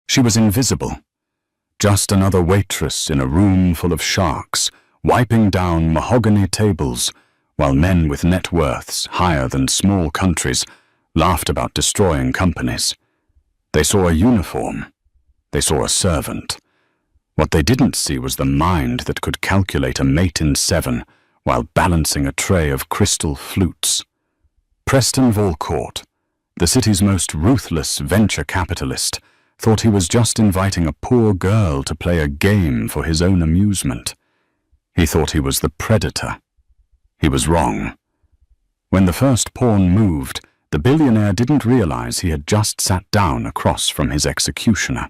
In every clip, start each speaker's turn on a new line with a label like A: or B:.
A: She was invisible, just another waitress in a room full of sharks, wiping down mahogany tables, while men with net worths higher than small countries laughed about destroying companies. They saw a uniform. They saw a servant. What they didn't see was the mind that could calculate a mate in 7 while balancing a tray of crystal flutes. Preston Valcourt, the city's most ruthless venture capitalist, thought he was just inviting a poor girl to play a game for his own amusement. He thought he was the predator. He was wrong. When the first pawn moved, the billionaire didn't realize he had just sat down across from his executioner.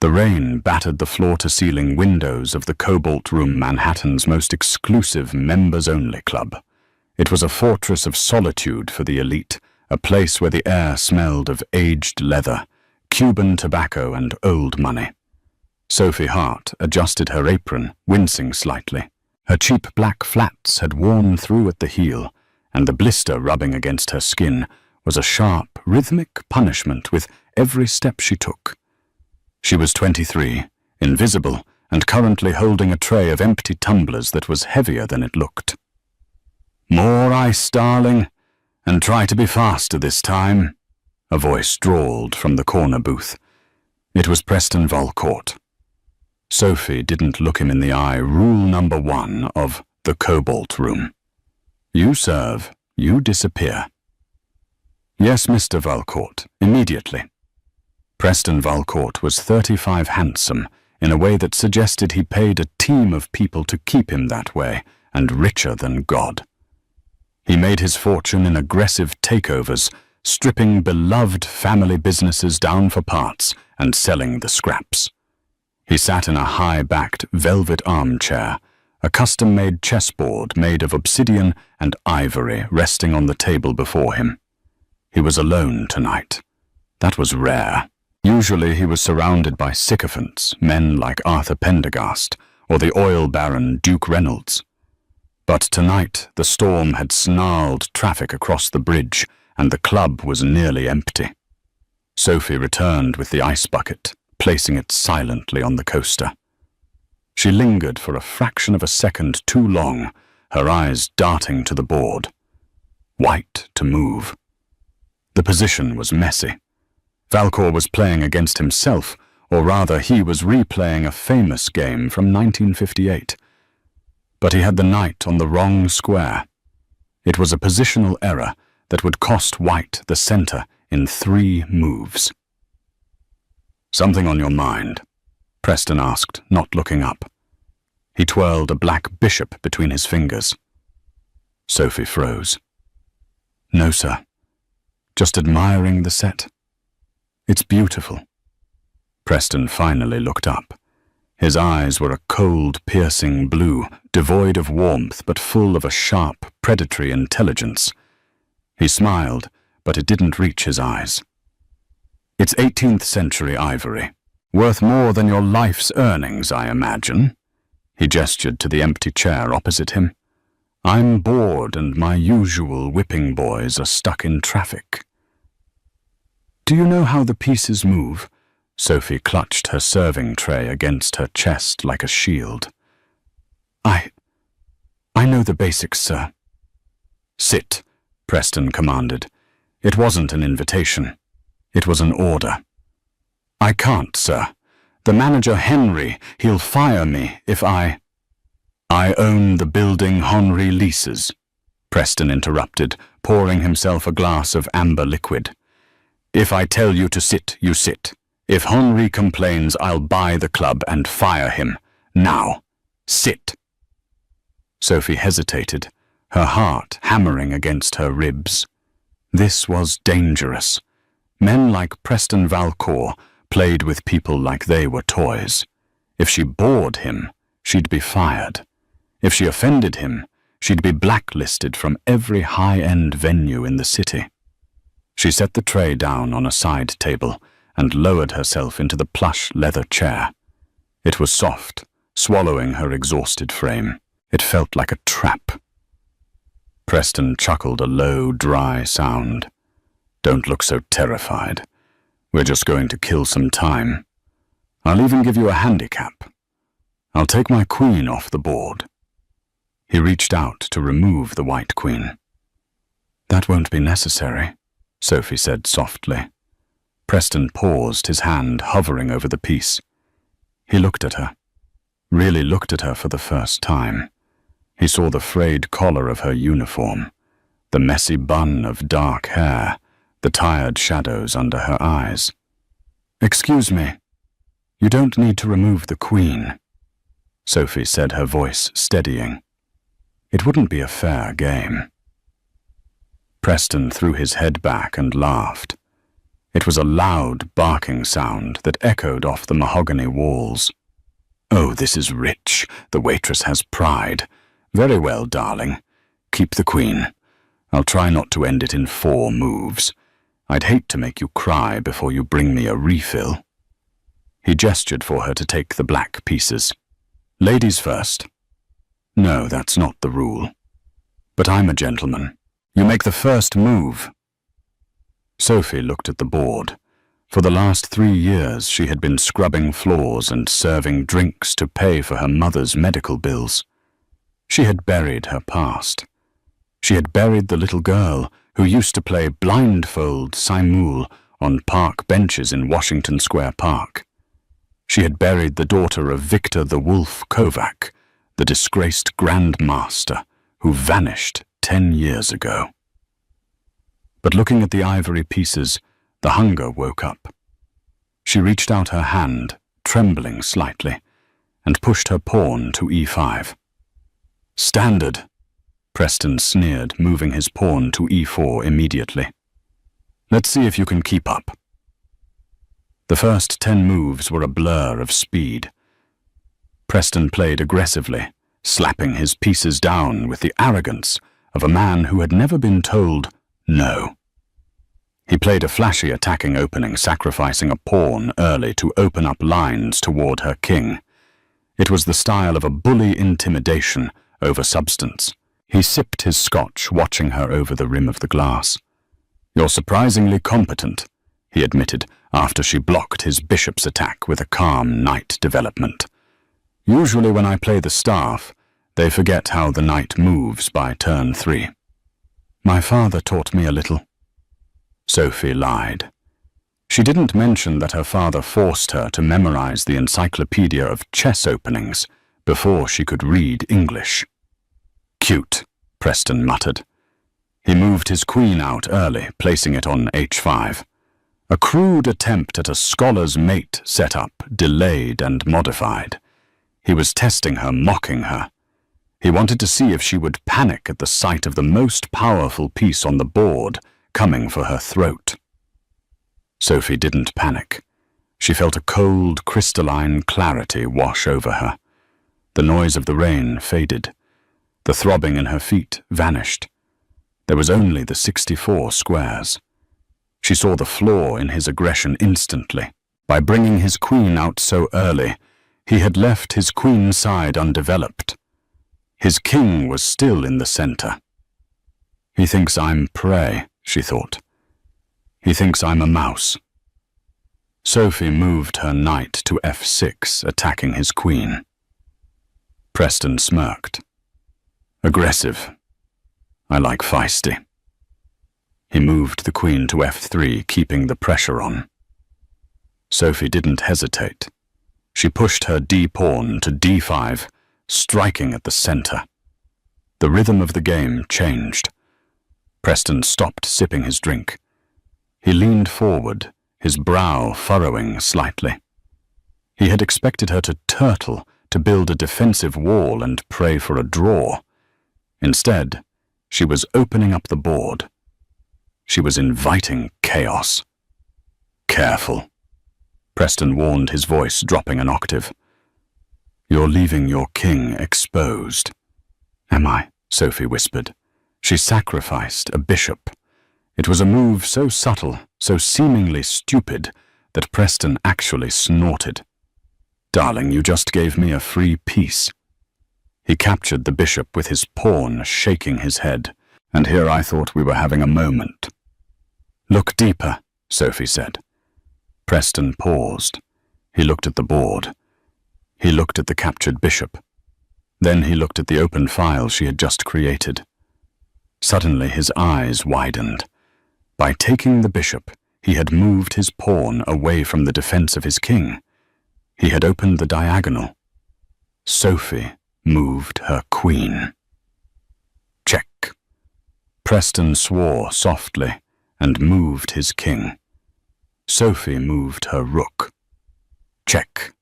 A: The rain battered the floor-to-ceiling windows of the Cobalt Room, Manhattan's most exclusive members-only club. It was a fortress of solitude for the elite, a place where the air smelled of aged leather, Cuban tobacco and old money. Sophie Hart adjusted her apron, wincing slightly. Her cheap black flats had worn through at the heel, and the blister rubbing against her skin was a sharp, rhythmic punishment with every step she took. She was 23, invisible, and currently holding a tray of empty tumblers that was heavier than it looked. "More ice, darling, and try to be faster this time," a voice drawled from the corner booth. It was Preston Valcourt. Sophie didn't look him in the eye. Rule number 1 of the Cobalt Room. You serve, you disappear. Yes, Mr. Valcourt, immediately. Preston Valcourt was 35, handsome, in a way that suggested he paid a team of people to keep him that way, and richer than God. He made his fortune in aggressive takeovers, stripping beloved family businesses down for parts and selling the scraps. He sat in a high-backed velvet armchair, a custom-made chessboard made of obsidian and ivory resting on the table before him. He was alone tonight. That was rare. Usually he was surrounded by sycophants, men like Arthur Pendergast or the oil baron Duke Reynolds. But tonight the storm had snarled traffic across the bridge, and the club was nearly empty. Sophie returned with the ice bucket, placing it silently on the coaster. She lingered for a fraction of a second too long, her eyes darting to the board. White to move. The position was messy. Valcourt was playing against himself, or rather he was replaying a famous game from 1958. But he had the knight on the wrong square. It was a positional error that would cost White the center in 3 moves. "Something on your mind?" Preston asked, not looking up. He twirled a black bishop between his fingers. Sophie froze. "No, sir. Just admiring the set. It's beautiful." Preston finally looked up. His eyes were a cold, piercing blue, devoid of warmth but full of a sharp, predatory intelligence. He smiled, but it didn't reach his eyes. "It's 18th century ivory. Worth more than your life's earnings, I imagine." He gestured to the empty chair opposite him. "I'm bored and my usual whipping boys are stuck in traffic." "Do you know how the pieces move?" Sophie clutched her serving tray against her chest like a shield. I know the basics, sir." "Sit," Preston commanded. It wasn't an invitation. It was an order. "I can't, sir. The manager Henry, he'll fire me if I own the building Henry leases," Preston interrupted, pouring himself a glass of amber liquid. "If I tell you to sit, you sit. If Henry complains, I'll buy the club and fire him. Now, sit." Sophie hesitated, her heart hammering against her ribs. This was dangerous. Men like Preston Valcourt played with people like they were toys. If she bored him, she'd be fired. If she offended him, she'd be blacklisted from every high-end venue in the city. She set the tray down on a side table and lowered herself into the plush leather chair. It was soft, swallowing her exhausted frame. It felt like a trap. Preston chuckled a low, dry sound. "Don't look so terrified. We're just going to kill some time. I'll even give you a handicap. I'll take my queen off the board." He reached out to remove the white queen. "That won't be necessary," Sophie said softly. Preston paused, his hand hovering over the piece. He looked at her, really looked at her for the first time. He saw the frayed collar of her uniform, the messy bun of dark hair, the tired shadows under her eyes. "Excuse me, you don't need to remove the queen," Sophie said, her voice steadying. "It wouldn't be a fair game." Preston threw his head back and laughed. It was a loud, barking sound that echoed off the mahogany walls. "Oh, this is rich. The waitress has pride. Very well, darling. Keep the queen. I'll try not to end it in 4 moves. I'd hate to make you cry before you bring me a refill." He gestured for her to take the black pieces. "Ladies first." "No, that's not the rule. But I'm a gentleman. You make the first move." Sophie looked at the board. For the last 3 years, she had been scrubbing floors and serving drinks to pay for her mother's medical bills. She had buried her past. She had buried the little girl who used to play blindfold Simul on park benches in Washington Square Park. She had buried the daughter of Victor the Wolf Kovac, the disgraced Grand Master who vanished 10 years ago. But looking at the ivory pieces, the hunger woke up. She reached out her hand, trembling slightly, and pushed her pawn to e5. "Standard," Preston sneered, moving his pawn to e4 immediately. "Let's see if you can keep up." The first 10 moves were a blur of speed. Preston played aggressively, slapping his pieces down with the arrogance of a man who had never been told no. He played a flashy attacking opening, sacrificing a pawn early to open up lines toward her king. It was the style of a bully intimidation over substance. He sipped his scotch, watching her over the rim of the glass. "You're surprisingly competent," he admitted, after she blocked his bishop's attack with a calm knight development. "Usually when I play the staff, they forget how the knight moves by turn 3. My father taught me a little." Sophie lied. She didn't mention that her father forced her to memorize the encyclopedia of chess openings before she could read English. "Cute," Preston muttered. He moved his queen out early, placing it on h5. A crude attempt at a scholar's mate setup, delayed and modified. He was testing her, mocking her. He wanted to see if she would panic at the sight of the most powerful piece on the board coming for her throat. Sophie didn't panic. She felt a cold, crystalline clarity wash over her. The noise of the rain faded. The throbbing in her feet vanished. There was only the 64 squares. She saw the flaw in his aggression instantly. By bringing his queen out so early, he had left his queen side undeveloped. His king was still in the center. "He thinks I'm prey," she thought. "He thinks I'm a mouse." Sophie moved her knight to f6, attacking his queen. Preston smirked. "Aggressive. I like feisty." He moved the queen to f3, keeping the pressure on. Sophie didn't hesitate. She pushed her d-pawn to d5, striking at the center. The rhythm of the game changed. Preston stopped sipping his drink. He leaned forward, his brow furrowing slightly. He had expected her to turtle, to build a defensive wall and pray for a draw. Instead, she was opening up the board. She was inviting chaos. "Careful," Preston warned, his voice dropping an octave. "You're leaving your king exposed." "Am I?" Sophie whispered. She sacrificed a bishop. It was a move so subtle, so seemingly stupid, that Preston actually snorted. "Darling, you just gave me a free piece." He captured the bishop with his pawn, shaking his head, and here I thought we were having a moment. "Look deeper," Sophie said. Preston paused. He looked at the board. He looked at the captured bishop. Then he looked at the open file she had just created. Suddenly his eyes widened. By taking the bishop, he had moved his pawn away from the defense of his king. He had opened the diagonal. Sophie moved her queen. Check. Preston swore softly and moved his king. Sophie moved her rook. Check.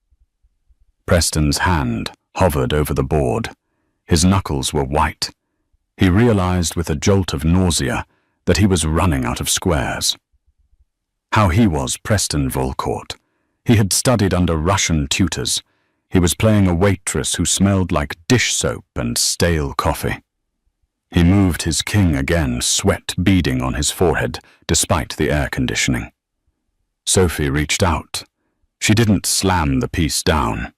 A: Preston's hand hovered over the board. His knuckles were white. He realized with a jolt of nausea that he was running out of squares. How he was Preston Volcourt. He had studied under Russian tutors. He was playing a waitress who smelled like dish soap and stale coffee. He moved his king again, sweat beading on his forehead, despite the air conditioning. Sophie reached out. She didn't slam the piece down.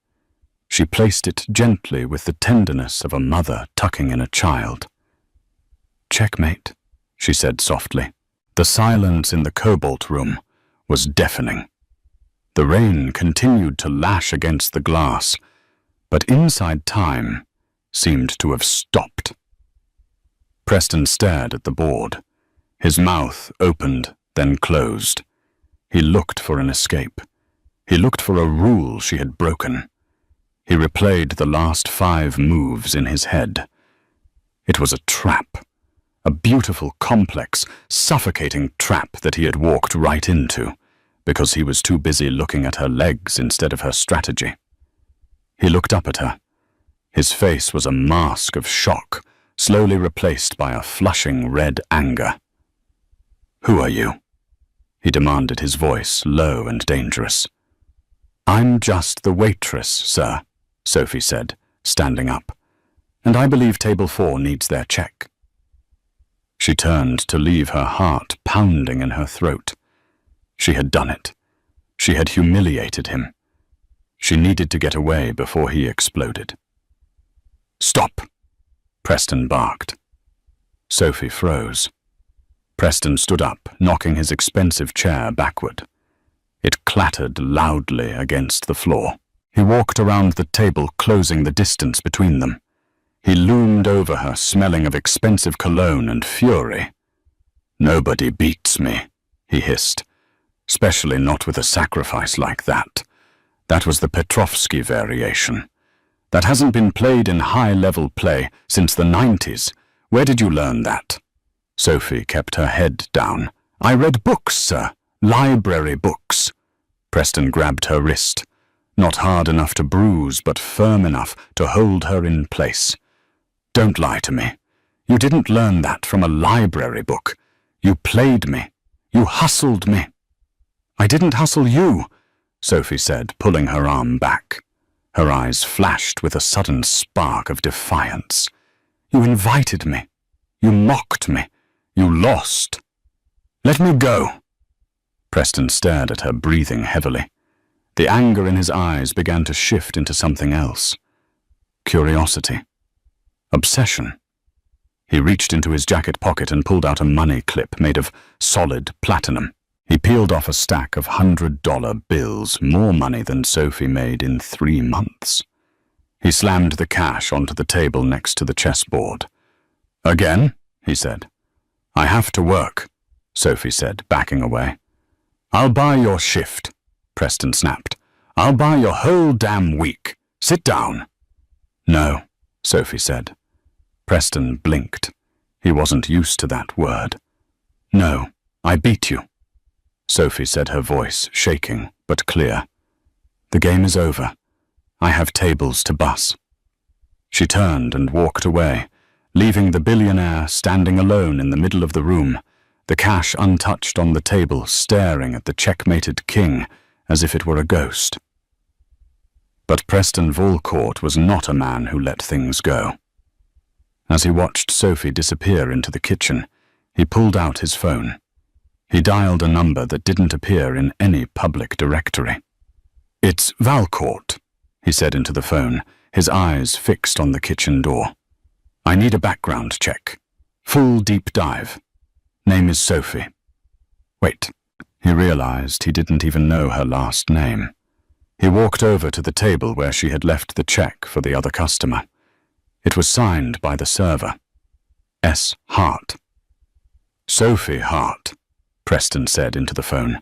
A: She placed it gently with the tenderness of a mother tucking in a child. "Checkmate," she said softly. The silence in the cobalt room was deafening. The rain continued to lash against the glass, but inside time seemed to have stopped. Preston stared at the board. His mouth opened, then closed. He looked for an escape. He looked for a rule she had broken. He replayed the last 5 moves in his head. It was a trap. A beautiful, complex, suffocating trap that he had walked right into, because he was too busy looking at her legs instead of her strategy. He looked up at her. His face was a mask of shock, slowly replaced by a flushing red anger. "Who are you?" he demanded, his voice low and dangerous. "I'm just the waitress, sir," Sophie said, standing up, "and I believe table 4 needs their check." She turned to leave her heart pounding in her throat. She had done it. She had humiliated him. She needed to get away before he exploded. "Stop!" Preston barked. Sophie froze. Preston stood up, knocking his expensive chair backward. It clattered loudly against the floor. He walked around the table, closing the distance between them. He loomed over her, smelling of expensive cologne and fury. "Nobody beats me," he hissed. "Especially not with a sacrifice like that. That was the Petrovsky variation. That hasn't been played in high-level play since the 90s. Where did you learn that?" Sophie kept her head down. "I read books, sir. Library books." Preston grabbed her wrist. Not hard enough to bruise, but firm enough to hold her in place. "Don't lie to me. You didn't learn that from a library book. You played me. You hustled me." "I didn't hustle you," Sophie said, pulling her arm back. Her eyes flashed with a sudden spark of defiance. "You invited me. You mocked me. You lost. Let me go." Preston stared at her, breathing heavily. The anger in his eyes began to shift into something else. Curiosity. Obsession. He reached into his jacket pocket and pulled out a money clip made of solid platinum. He peeled off a stack of $100 bills, more money than Sophie made in 3 months. He slammed the cash onto the table next to the chessboard. "Again?" he said. "I have to work," Sophie said, backing away. "I'll buy your shift," Preston snapped. "I'll buy your whole damn week. Sit down." "No," Sophie said. Preston blinked. He wasn't used to that word. "No, I beat you," Sophie said, her voice shaking but clear. "The game is over. I have tables to bus." She turned and walked away, leaving the billionaire standing alone in the middle of the room, the cash untouched on the table, staring at the checkmated king as if it were a ghost. But Preston Volcourt was not a man who let things go. As he watched Sophie disappear into the kitchen, he pulled out his phone. He dialed a number that didn't appear in any public directory. "It's Valcourt," he said into the phone, his eyes fixed on the kitchen door. "I need a background check. Full deep dive. Name is Sophie." "Wait." He realized he didn't even know her last name. He walked over to the table where she had left the check for the other customer. It was signed by the server. S. Hart. Sophie Hart, Preston said into the phone.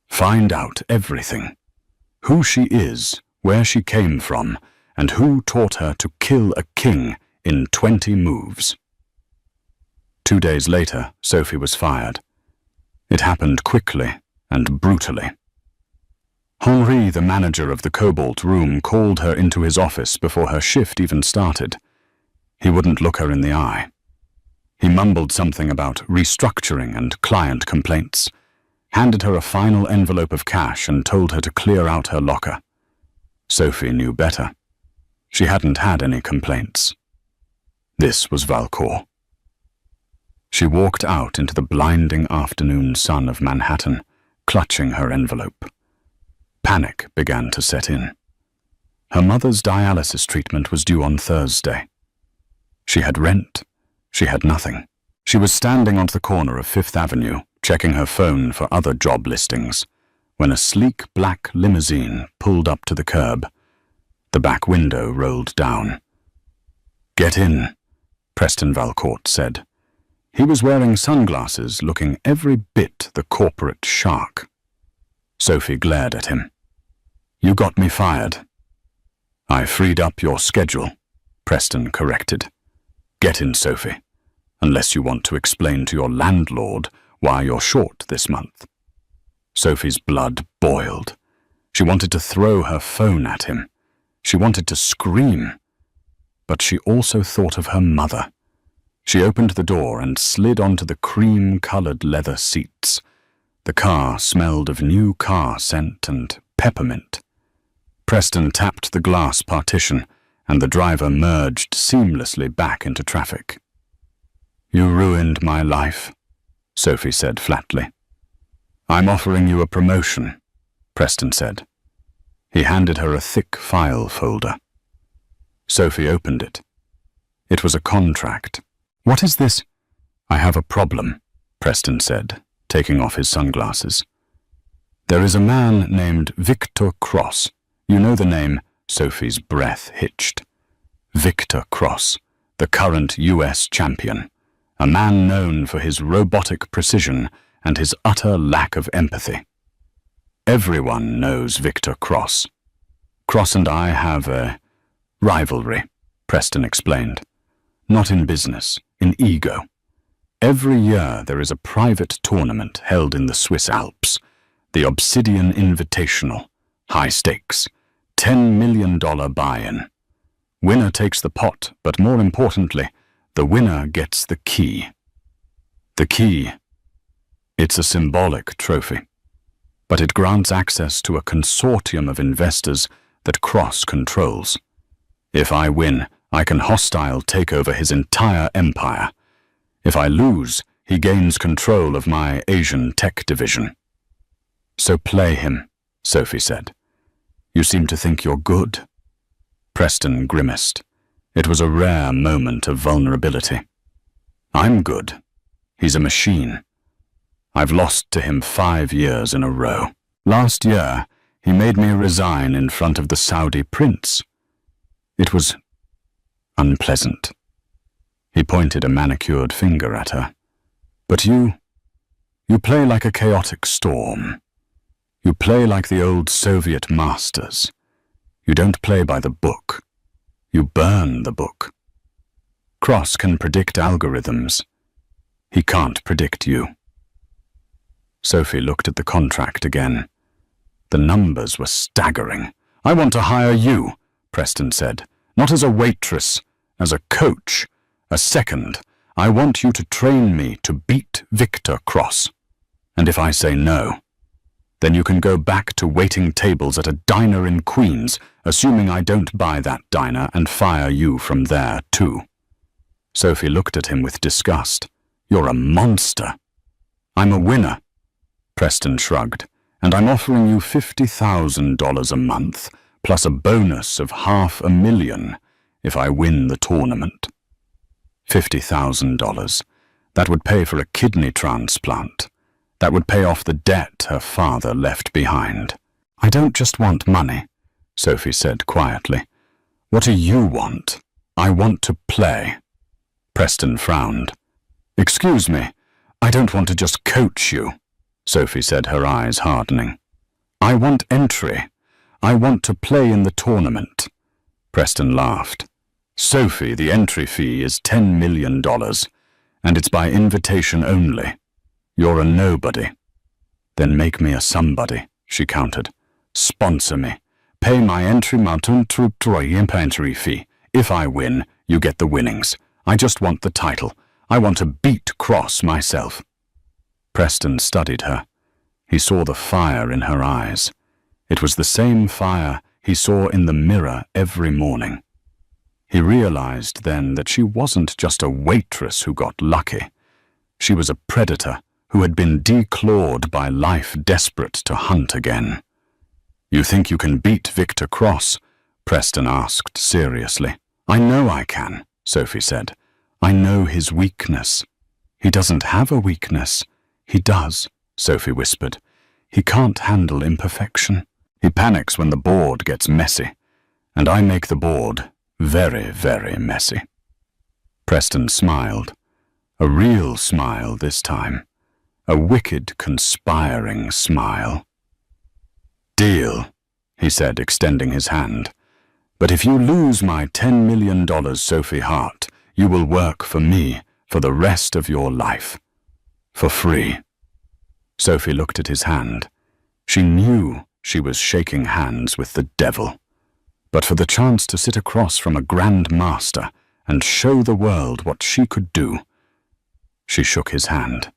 A: Find out everything. Who she is, where she came from, and who taught her to kill a king in 20 moves. 2 days later, Sophie was fired. It happened quickly and brutally. Henri, the manager of the Cobalt room, called her into his office before her shift even started. He wouldn't look her in the eye. He mumbled something about restructuring and client complaints, handed her a final envelope of cash and told her to clear out her locker. Sophie knew better. She hadn't had any complaints. This was Valcourt. She walked out into the blinding afternoon sun of Manhattan, clutching her envelope. Panic began to set in. Her mother's dialysis treatment was due on Thursday. She had rent. She had nothing. She was standing on the corner of Fifth Avenue, checking her phone for other job listings, when a sleek black limousine pulled up to the curb. The back window rolled down. "Get in," Preston Valcourt said. He was wearing sunglasses, looking every bit the corporate shark. Sophie glared at him. "You got me fired." "I freed up your schedule," Preston corrected. "Get in, Sophie, unless you want to explain to your landlord why you're short this month." Sophie's blood boiled. She wanted to throw her phone at him. She wanted to scream. But she also thought of her mother. She opened the door and slid onto the cream-colored leather seats. The car smelled of new car scent and peppermint. Preston tapped the glass partition, and the driver merged seamlessly back into traffic. "You ruined my life," Sophie said flatly. "I'm offering you a promotion," Preston said. He handed her a thick file folder. Sophie opened it. It was a contract. "What is this?" "I have a problem," Preston said, taking off his sunglasses. "There is a man named Victor Cross. You know the name." Sophie's breath hitched. "Victor Cross, the current US champion. A man known for his robotic precision and his utter lack of empathy. Everyone knows Victor Cross. Cross and I have a rivalry," Preston explained. "Not in business, in ego. Every year there is a private tournament held in the Swiss Alps, the Obsidian Invitational, high stakes, $10 million buy-in. Winner takes the pot, but more importantly, the winner gets the key. The key. It's a symbolic trophy, but it grants access to a consortium of investors that Cross controls. If I win, I can hostile take over his entire empire. If I lose, he gains control of my Asian tech division." "So play him," Sophie said. "You seem to think you're good." Preston grimaced. It was a rare moment of vulnerability. "I'm good. He's a machine. I've lost to him 5 years in a row. Last year, he made me resign in front of the Saudi prince. It was unpleasant." He pointed a manicured finger at her. "But you play like a chaotic storm. You play like the old Soviet masters. You don't play by the book. You burn the book. Cross can predict algorithms. He can't predict you." Sophie looked at the contract again. The numbers were staggering. "I want to hire you," Preston said. "Not as a waitress, as a coach. A second, I want you to train me to beat Victor Cross. And if I say no, then you can go back to waiting tables at a diner in Queens, assuming I don't buy that diner and fire you from there too." Sophie looked at him with disgust. "You're a monster." "I'm a winner," Preston shrugged, "and I'm offering you $50,000 a month, plus a bonus of $500,000 if I win the tournament. $50,000. That would pay for a kidney transplant That would pay off the debt her father left behind. I don't just want money, Sophie said quietly. What do you want? I want to play. Preston frowned. Excuse me, I don't want to just coach you, Sophie said, her eyes hardening. I want entry. I want to play in the tournament. Preston laughed. Sophie, the entry fee is $10 million, and it's by invitation only. You're a nobody. Then make me a somebody, she countered. Sponsor me. Pay my entry entry fee. If I win, you get the winnings. I just want the title. I want to beat Cross myself. Preston studied her. He saw the fire in her eyes. It was the same fire he saw in the mirror every morning. He realized then that she wasn't just a waitress who got lucky. She was a predator who had been declawed by life, desperate to hunt again. You think you can beat Victor Cross? Preston asked seriously. I know I can, Sophie said. I know his weakness. He doesn't have a weakness. He does, Sophie whispered. He can't handle imperfection. He panics when the board gets messy, and I make the board very, very messy. Preston smiled. A real smile this time. A wicked, conspiring smile. Deal, he said, extending his hand. But if you lose my $10 million, Sophie Hart, you will work for me for the rest of your life. For free. Sophie looked at his hand. She knew she was shaking hands with the devil. But for the chance to sit across from a grand master and show the world what she could do, she shook his hand.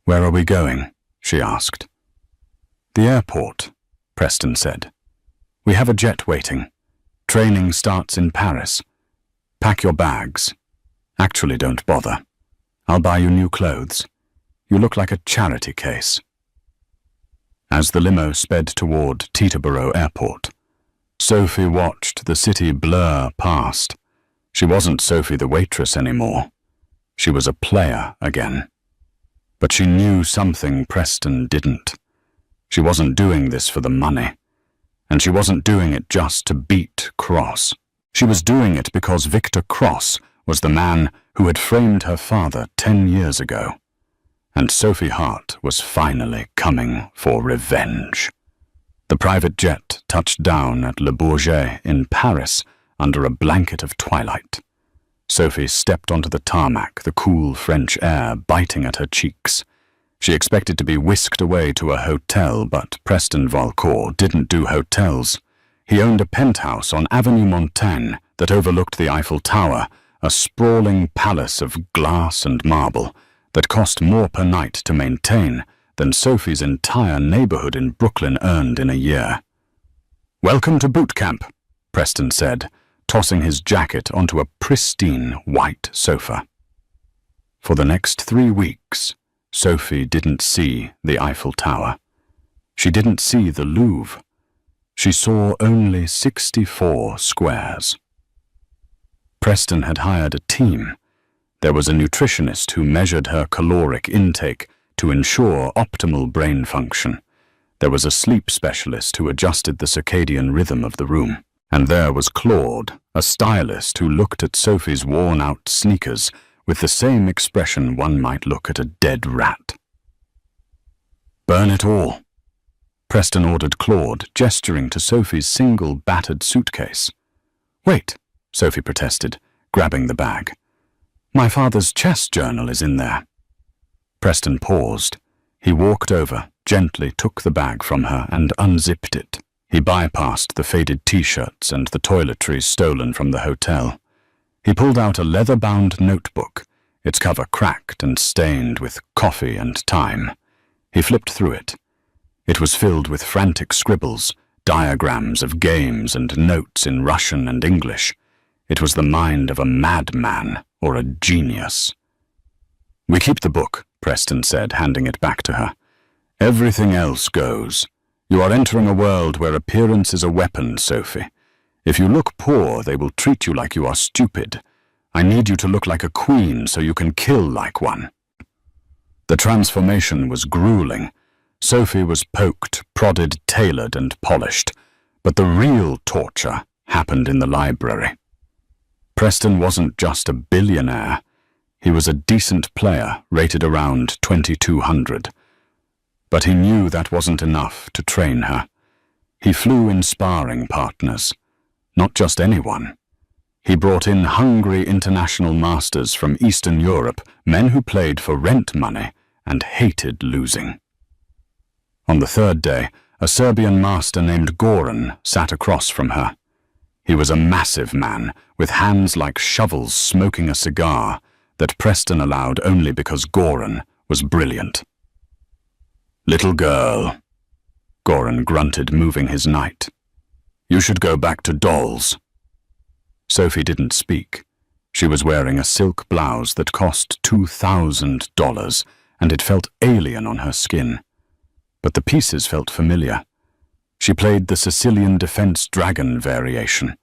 A: Where are we going? She asked. The airport, Preston said. We have a jet waiting. Training starts in Paris. Pack your bags. Actually, don't bother. I'll buy you new clothes. You look like a charity case. As the limo sped toward Teterboro Airport, Sophie watched the city blur past. She wasn't Sophie the waitress anymore. She was a player again. But she knew something Preston didn't. She wasn't doing this for the money. And she wasn't doing it just to beat Cross. She was doing it because Victor Cross was the man who had framed her father 10 years ago. And Sophie Hart was finally coming for revenge. The private jet touched down at Le Bourget in Paris under a blanket of twilight. Sophie stepped onto the tarmac, the cool French air biting at her cheeks. She expected to be whisked away to a hotel, but Preston Valcourt didn't do hotels. He owned a penthouse on Avenue Montaigne that overlooked the Eiffel Tower, a sprawling palace of glass and marble that cost more per night to maintain than Sophie's entire neighborhood in Brooklyn earned in a year. Welcome to boot camp, Preston said, tossing his jacket onto a pristine white sofa. For the next 3 weeks, Sophie didn't see the Eiffel Tower. She didn't see the Louvre. She saw only 64 squares. Preston had hired a team. There was a nutritionist who measured her caloric intake to ensure optimal brain function. There was a sleep specialist who adjusted the circadian rhythm of the room. And there was Claude, a stylist who looked at Sophie's worn-out sneakers with the same expression one might look at a dead rat. Burn it all, Preston ordered Claude, gesturing to Sophie's single battered suitcase. Wait, Sophie protested, grabbing the bag. My father's chess journal is in there. Preston paused. He walked over, gently took the bag from her and unzipped it. He bypassed the faded T-shirts and the toiletries stolen from the hotel. He pulled out a leather-bound notebook, its cover cracked and stained with coffee and time. He flipped through it. It was filled with frantic scribbles, diagrams of games and notes in Russian and English. It was the mind of a madman or a genius. We keep the book, Preston said, handing it back to her. Everything else goes. You are entering a world where appearance is a weapon, Sophie. If you look poor, they will treat you like you are stupid. I need you to look like a queen so you can kill like one. The transformation was grueling. Sophie was poked, prodded, tailored, and polished, but the real torture happened in the library. Preston wasn't just a billionaire. He was a decent player, rated around 2200. But he knew that wasn't enough to train her. He flew in sparring partners. Not just anyone. He brought in hungry international masters from Eastern Europe, men who played for rent money and hated losing. On the third day, a Serbian master named Goran sat across from her. He was a massive man, with hands like shovels smoking a cigar that Preston allowed only because Goran was brilliant. "Little girl," Goran grunted, moving his knight. "You should go back to dolls." Sophie didn't speak. She was wearing a silk blouse that cost $2,000, and it felt alien on her skin. But the pieces felt familiar. She played the Sicilian Defense Dragon variation.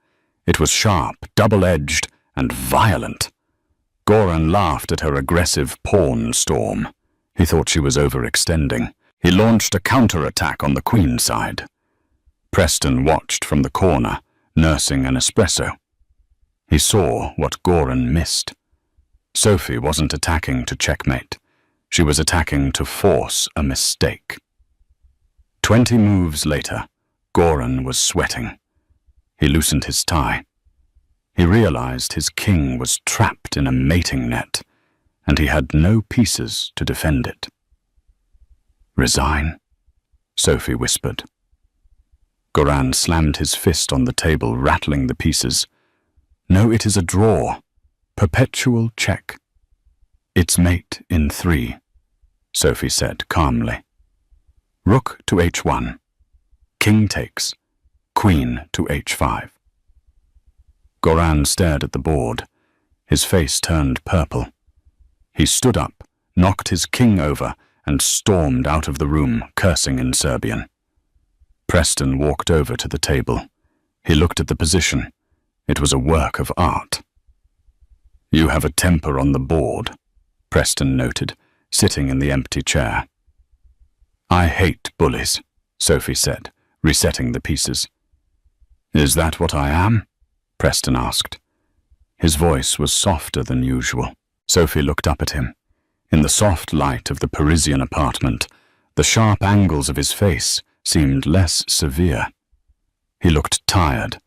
A: It was sharp, double-edged, and violent. Goran laughed at her aggressive pawn storm. He thought she was overextending. He launched a counterattack on the queen side. Preston watched from the corner, nursing an espresso. He saw what Goran missed. Sophie wasn't attacking to checkmate. She was attacking to force a mistake. 20 moves later, Goran was sweating. He loosened his tie. He realized his king was trapped in a mating net, and he had no pieces to defend it. "Resign?" Sophie whispered. Goran slammed his fist on the table, rattling the pieces. "No, it is a draw. Perpetual check." "It's mate in 3, Sophie said calmly. "Rook to h1. King takes. Queen to h5. Goran stared at the board. His face turned purple. He stood up, knocked his king over, and stormed out of the room, cursing in Serbian. Preston walked over to the table. He looked at the position. It was a work of art. "You have a temper on the board," Preston noted, sitting in the empty chair. "I hate bullies," Sophie said, resetting the pieces. "Is that what I am?" Preston asked. His voice was softer than usual. Sophie looked up at him. In the soft light of the Parisian apartment, the sharp angles of his face seemed less severe. He looked tired.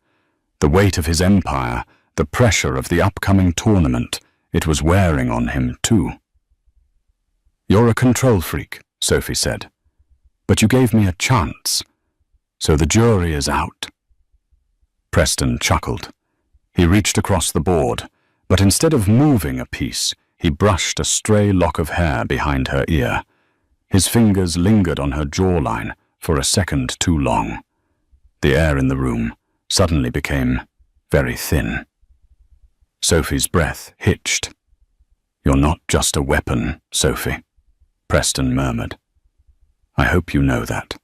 A: The weight of his empire, the pressure of the upcoming tournament, it was wearing on him too. "You're a control freak," Sophie said. "But you gave me a chance. So the jury is out." Preston chuckled. He reached across the board, but instead of moving a piece, he brushed a stray lock of hair behind her ear. His fingers lingered on her jawline for a second too long. The air in the room suddenly became very thin. Sophie's breath hitched. "You're not just a weapon, Sophie," Preston murmured. "I hope you know that.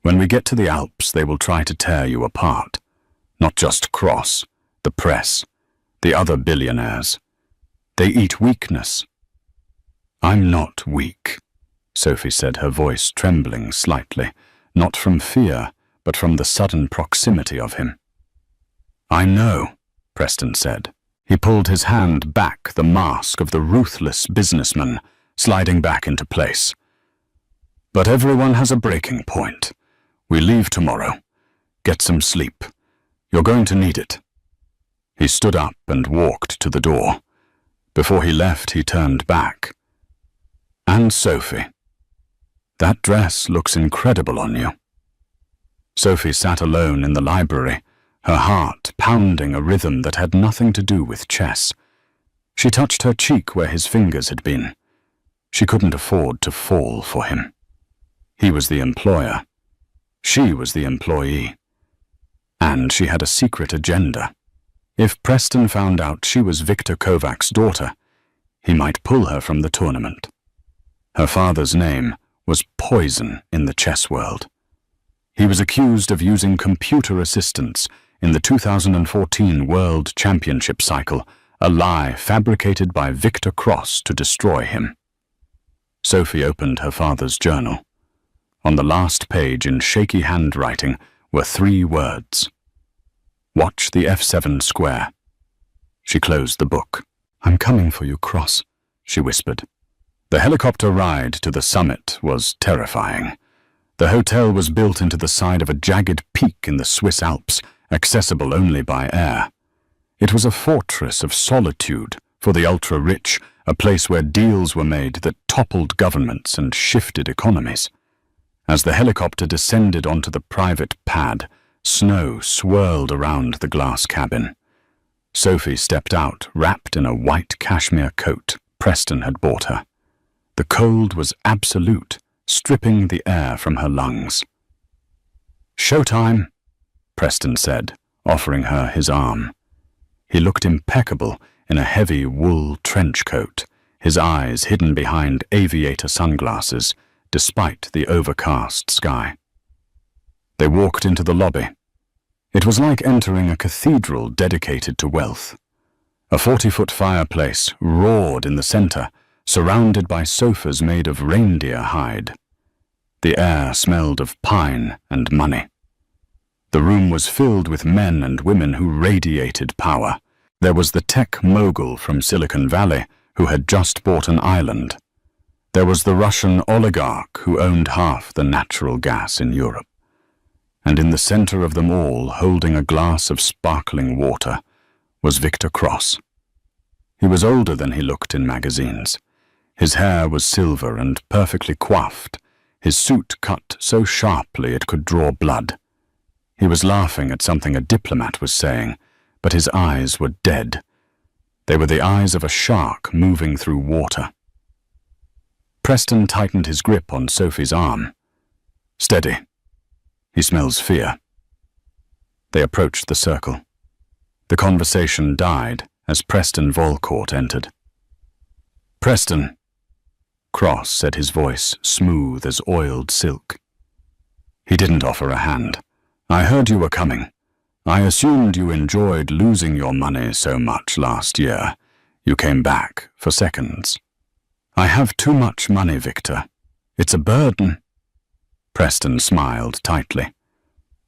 A: When we get to the Alps, they will try to tear you apart. Not just Cross, the press, the other billionaires. They eat weakness." "I'm not weak," Sophie said, her voice trembling slightly, not from fear, but from the sudden proximity of him. "I know," Preston said. He pulled his hand back, the mask of the ruthless businessman sliding back into place. "But everyone has a breaking point. We leave tomorrow. Get some sleep. You're going to need it." He stood up and walked to the door. Before he left, he turned back. "And Sophie, that dress looks incredible on you." Sophie sat alone in the library, her heart pounding a rhythm that had nothing to do with chess. She touched her cheek where his fingers had been. She couldn't afford to fall for him. He was the employer. She was the employee. And she had a secret agenda. If Preston found out she was Viktor Kovac's daughter, he might pull her from the tournament. Her father's name was poison in the chess world. He was accused of using computer assistance in the 2014 World Championship cycle, a lie fabricated by Victor Cross to destroy him. Sophie opened her father's journal. On the last page in shaky handwriting were 3 words. Watch the F7 square. She closed the book. I'm coming for you, Cross, she whispered. The helicopter ride to the summit was terrifying. The hotel was built into the side of a jagged peak in the Swiss Alps, accessible only by air. It was a fortress of solitude for the ultra-rich, a place where deals were made that toppled governments and shifted economies. As the helicopter descended onto the private pad, snow swirled around the glass cabin. Sophie stepped out, wrapped in a white cashmere coat Preston had bought her. The cold was absolute, stripping the air from her lungs. "Showtime," Preston said, offering her his arm. He looked impeccable in a heavy wool trench coat, his eyes hidden behind aviator sunglasses, despite the overcast sky. They walked into the lobby. It was like entering a cathedral dedicated to wealth. A 40-foot fireplace roared in the center, surrounded by sofas made of reindeer hide. The air smelled of pine and money. The room was filled with men and women who radiated power. There was the tech mogul from Silicon Valley who had just bought an island. There was the Russian oligarch who owned half the natural gas in Europe. And in the center of them all, holding a glass of sparkling water, was Victor Cross. He was older than he looked in magazines. His hair was silver and perfectly coiffed, his suit cut so sharply it could draw blood. He was laughing at something a diplomat was saying, but his eyes were dead. They were the eyes of a shark moving through water. Preston tightened his grip on Sophie's arm. "Steady. He smells fear." They approached the circle. The conversation died as Preston Volcourt entered. "Preston," Cross said, his voice smooth as oiled silk. He didn't offer a hand. "I heard you were coming. I assumed you enjoyed losing your money so much last year. You came back for seconds." "I have too much money, Victor. It's a burden." Preston smiled tightly.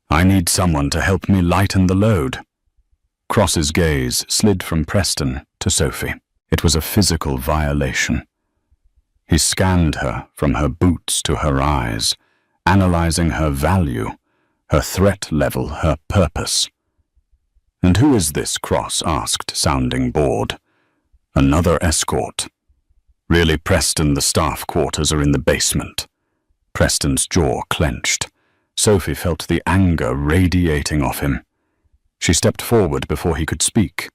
A: "I need someone to help me lighten the load." Cross's gaze slid from Preston to Sophie. It was a physical violation. He scanned her from her boots to her eyes, analyzing her value, her threat level, her purpose. "And who is this?" Cross asked, sounding bored. "Another escort. Really, Preston, the staff quarters are in the basement." Preston's jaw clenched. Sophie felt the anger radiating off him. She stepped forward before he could speak.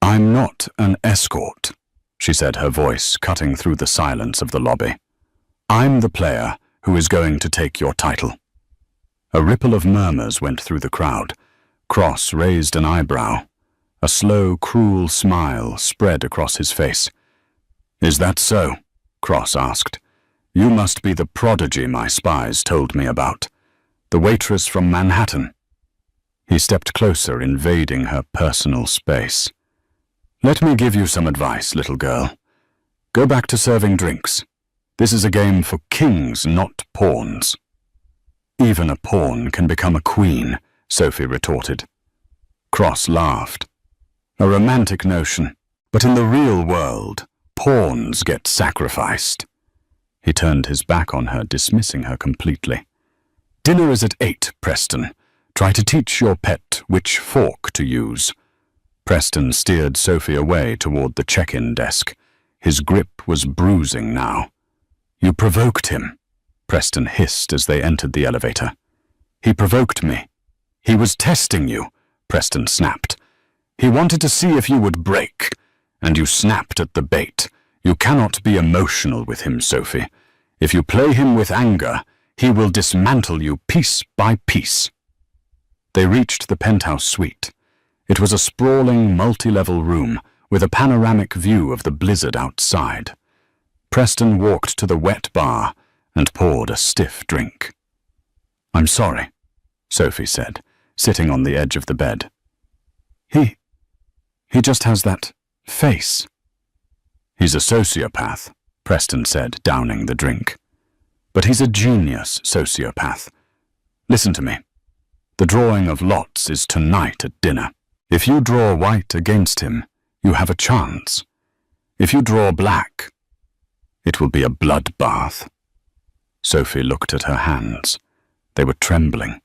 A: "I'm not an escort," she said, her voice cutting through the silence of the lobby. "I'm the player who is going to take your title." A ripple of murmurs went through the crowd. Cross raised an eyebrow. A slow, cruel smile spread across his face. "Is that so?" Cross asked. "You must be the prodigy my spies told me about. The waitress from Manhattan." He stepped closer, invading her personal space. "Let me give you some advice, little girl. Go back to serving drinks. This is a game for kings, not pawns." "Even a pawn can become a queen," Sophie retorted. Cross laughed. "A romantic notion, but in the real world, pawns get sacrificed." He turned his back on her, dismissing her completely. "Dinner is at 8, Preston. Try to teach your pet which fork to use." Preston steered Sophie away toward the check-in desk. His grip was bruising now. "You provoked him," Preston hissed as they entered the elevator. "He provoked me. He was testing you," Preston snapped. "He wanted to see if you would break, and you snapped at the bait. You cannot be emotional with him, Sophie. If you play him with anger, he will dismantle you piece by piece." They reached the penthouse suite. It was a sprawling, multi-level room with a panoramic view of the blizzard outside. Preston walked to the wet bar and poured a stiff drink. "I'm sorry," Sophie said, sitting on the edge of the bed. He just has that face." "He's a sociopath," Preston said, downing the drink. "But he's a genius sociopath. Listen to me. The drawing of lots is tonight at dinner. If you draw white against him, you have a chance. If you draw black, it will be a bloodbath." Sophie looked at her hands. They were trembling.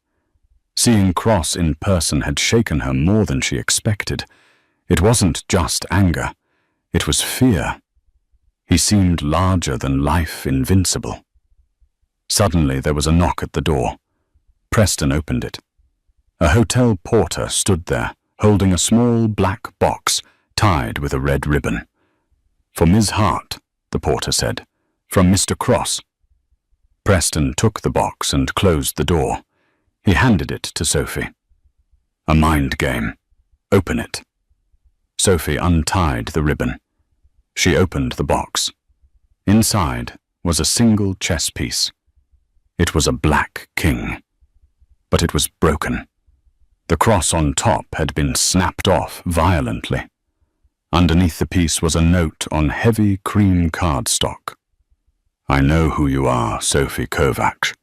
A: Seeing Cross in person had shaken her more than she expected. It wasn't just anger. It was fear. He seemed larger than life, invincible. Suddenly there was a knock at the door. Preston opened it. A hotel porter stood there, holding a small black box tied with a red ribbon. "For Ms. Hart," the porter said. "From Mr. Cross." Preston took the box and closed the door. He handed it to Sophie. "A mind game. Open it." Sophie untied the ribbon. She opened the box. Inside was a single chess piece. It was a black king. But it was broken. The cross on top had been snapped off violently. Underneath the piece was a note on heavy cream cardstock. "I know who you are, Sophie Kovacs.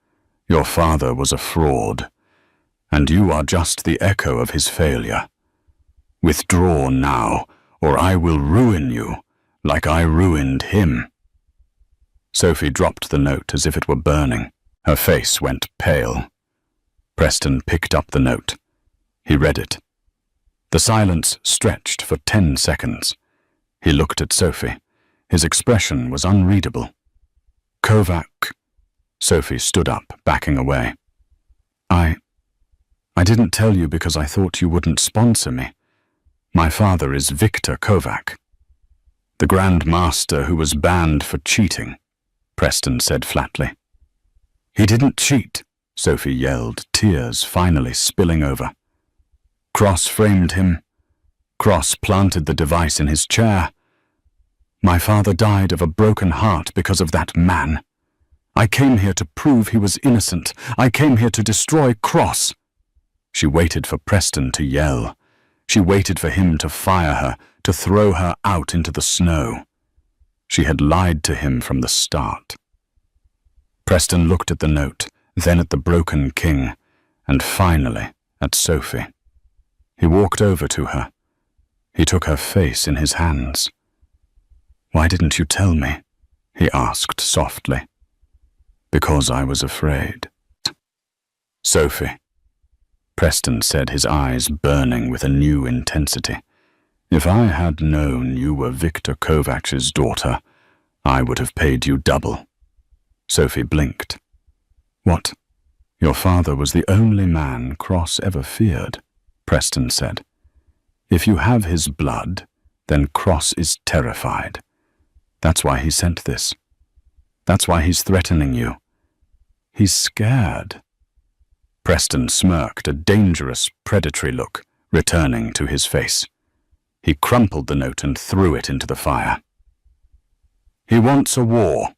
A: Your father was a fraud, and you are just the echo of his failure. Withdraw now, or I will ruin you, like I ruined him." Sophie dropped the note as if it were burning. Her face went pale. Preston picked up the note. He read it. The silence stretched for 10 seconds. He looked at Sophie. His expression was unreadable. "Kovac..." Sophie stood up, backing away. I didn't tell you because I thought you wouldn't sponsor me. My father is Victor Kovac, the Grand Master who was banned for cheating," Preston said flatly. "He didn't cheat," Sophie yelled, tears finally spilling over. "Cross framed him. Cross planted the device in his chair. My father died of a broken heart because of that man. I came here to prove he was innocent. I came here to destroy Cross." She waited for Preston to yell. She waited for him to fire her, to throw her out into the snow. She had lied to him from the start. Preston looked at the note, then at the broken king, and finally at Sophie. He walked over to her. He took her face in his hands. "Why didn't you tell me?" he asked softly. "Because I was afraid." "Sophie," Preston said, his eyes burning with a new intensity. "If I had known you were Victor Kovac's daughter, I would have paid you double." Sophie blinked. "What? Your father was the only man Cross ever feared," Preston said. "If you have his blood, then Cross is terrified. That's why he sent this. That's why he's threatening you. He's scared." Preston smirked, a dangerous, predatory look returning to his face. He crumpled the note and threw it into the fire. "He wants a war,"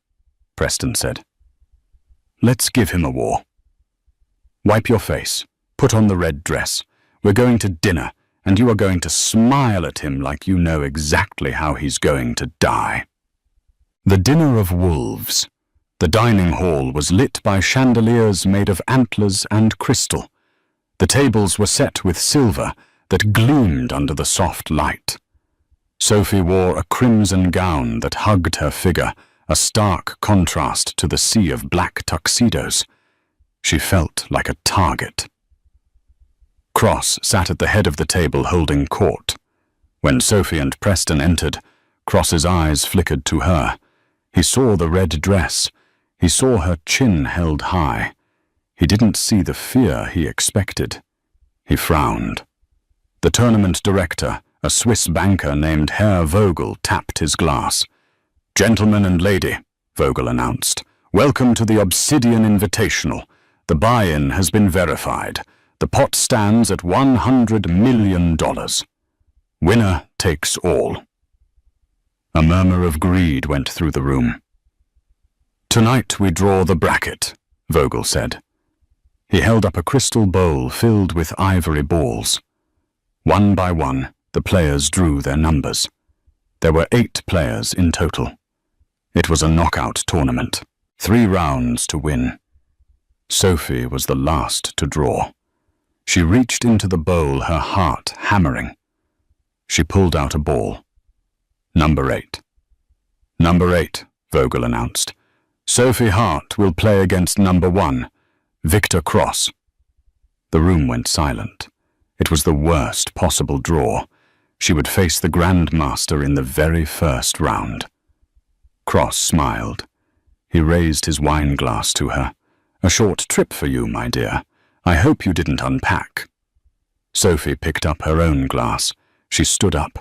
A: Preston said. "Let's give him a war. Wipe your face. Put on the red dress. We're going to dinner, and you are going to smile at him like you know exactly how he's going to die." The dinner of wolves. The dining hall was lit by chandeliers made of antlers and crystal. The tables were set with silver that gleamed under the soft light. Sophie wore a crimson gown that hugged her figure, a stark contrast to the sea of black tuxedos. She felt like a target. Cross sat at the head of the table holding court. When Sophie and Preston entered, Cross's eyes flickered to her. He saw the red dress. He saw her chin held high. He didn't see the fear he expected. He frowned. The tournament director, a Swiss banker named Herr Vogel, tapped his glass. "Gentleman and lady," Vogel announced, "welcome to the Obsidian Invitational. The buy-in has been verified. The pot stands at $100 million. Winner takes all." A murmur of greed went through the room. "Tonight we draw the bracket," Vogel said. He held up a crystal bowl filled with ivory balls. One by one, the players drew their numbers. There were 8 players in total. It was a knockout tournament, 3 rounds to win. Sophie was the last to draw. She reached into the bowl, her heart hammering. She pulled out a ball. Number 8. Number 8, Vogel announced. Sophie Hart will play against number 1, Victor Cross. The room went silent. It was the worst possible draw. She would face the Grandmaster in the very first round. Cross smiled. He raised his wine glass to her. A short trip for you, my dear. I hope you didn't unpack. Sophie picked up her own glass. She stood up.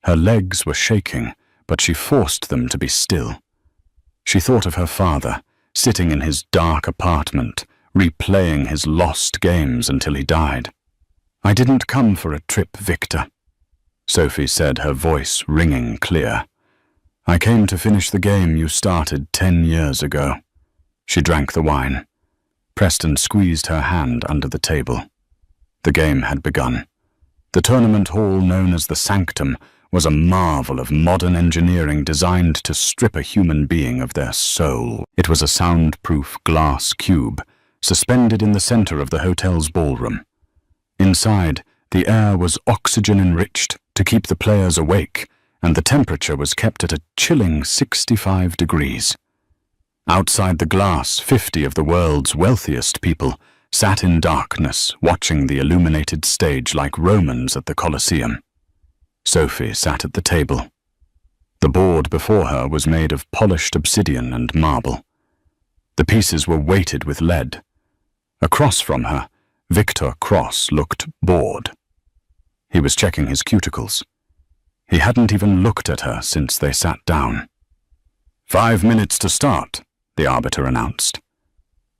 A: Her legs were shaking, but she forced them to be still. She thought of her father, sitting in his dark apartment, replaying his lost games until he died. I didn't come for a trip, Victor, Sophie said, her voice ringing clear. I came to finish the game you started 10 years ago. She drank the wine. Preston squeezed her hand under the table. The game had begun. The tournament hall known as the Sanctum was a marvel of modern engineering designed to strip a human being of their soul. It was a soundproof glass cube, suspended in the center of the hotel's ballroom. Inside, the air was oxygen-enriched to keep the players awake, and the temperature was kept at a chilling 65 degrees. Outside the glass, 50 of the world's wealthiest people sat in darkness, watching the illuminated stage like Romans at the Colosseum. Sophie sat at the table. The board before her was made of polished obsidian and marble. The pieces were weighted with lead. Across from her, Victor Cross looked bored. He was checking his cuticles. He hadn't even looked at her since they sat down. 5 minutes to start, the arbiter announced.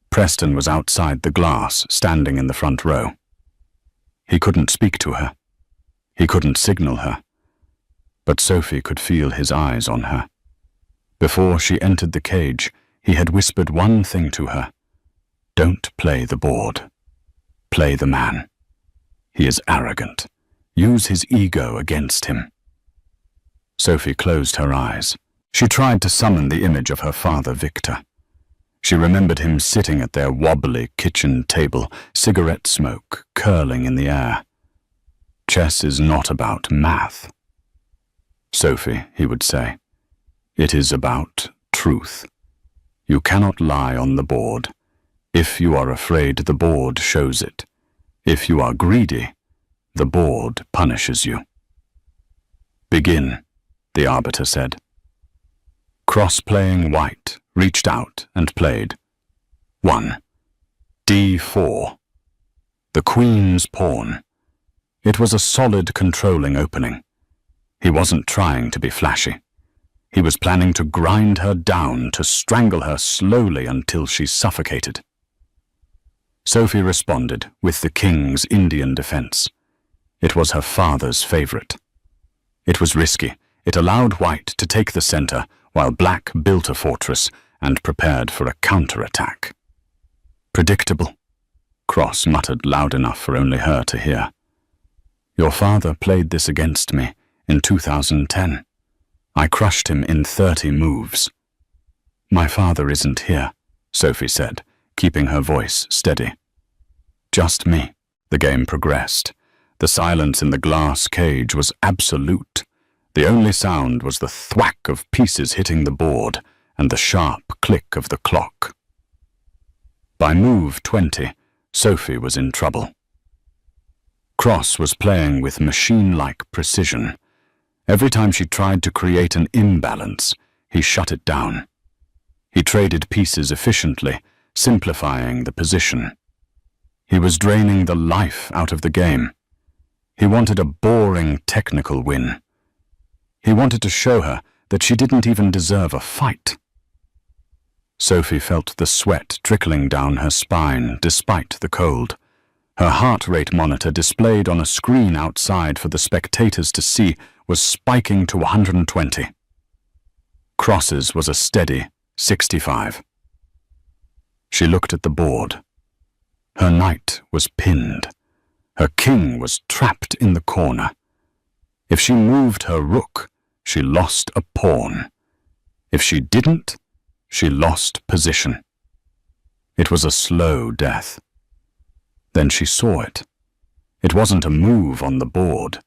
A: Preston was outside the glass, standing in the front row. He couldn't speak to her. He couldn't signal her. But Sophie could feel his eyes on her. Before she entered the cage, he had whispered one thing to her. Don't play the board. Play the man. He is arrogant. Use his ego against him. Sophie closed her eyes. She tried to summon the image of her father, Victor. She remembered him sitting at their wobbly kitchen table, cigarette smoke curling in the air. Chess is not about math. Sophie, he would say, it is about truth. You cannot lie on the board. If you are afraid, the board shows it. If you are greedy, the board punishes you. Begin, the arbiter said. Cross-playing white reached out and played. 1. D4. The queen's pawn. It was a solid, controlling opening. He wasn't trying to be flashy. He was planning to grind her down, to strangle her slowly until she suffocated. Sophie responded with the king's Indian defense. It was her father's favorite. It was risky. It allowed white to take the center, while black built a fortress and prepared for a counterattack. Predictable, Cross muttered loud enough for only her to hear. Your father played this against me in 2010. I crushed him in 30 moves. My father isn't here, Sophie said, keeping her voice steady. Just me. The game progressed. The silence in the glass cage was absolute. The only sound was the thwack of pieces hitting the board and the sharp click of the clock. By move 20, Sophie was in trouble. Cross was playing with machine-like precision. Every time she tried to create an imbalance, he shut it down. He traded pieces efficiently, simplifying the position. He was draining the life out of the game. He wanted a boring technical win. He wanted to show her that she didn't even deserve a fight. Sophie felt the sweat trickling down her spine despite the cold. Her heart rate monitor, displayed on a screen outside for the spectators to see, was spiking to 120. Cross's was a steady 65. She looked at the board. Her knight was pinned. Her king was trapped in the corner. If she moved her rook, she lost a pawn. If she didn't, she lost position. It was a slow death. Then she saw it. It wasn't a move on the board.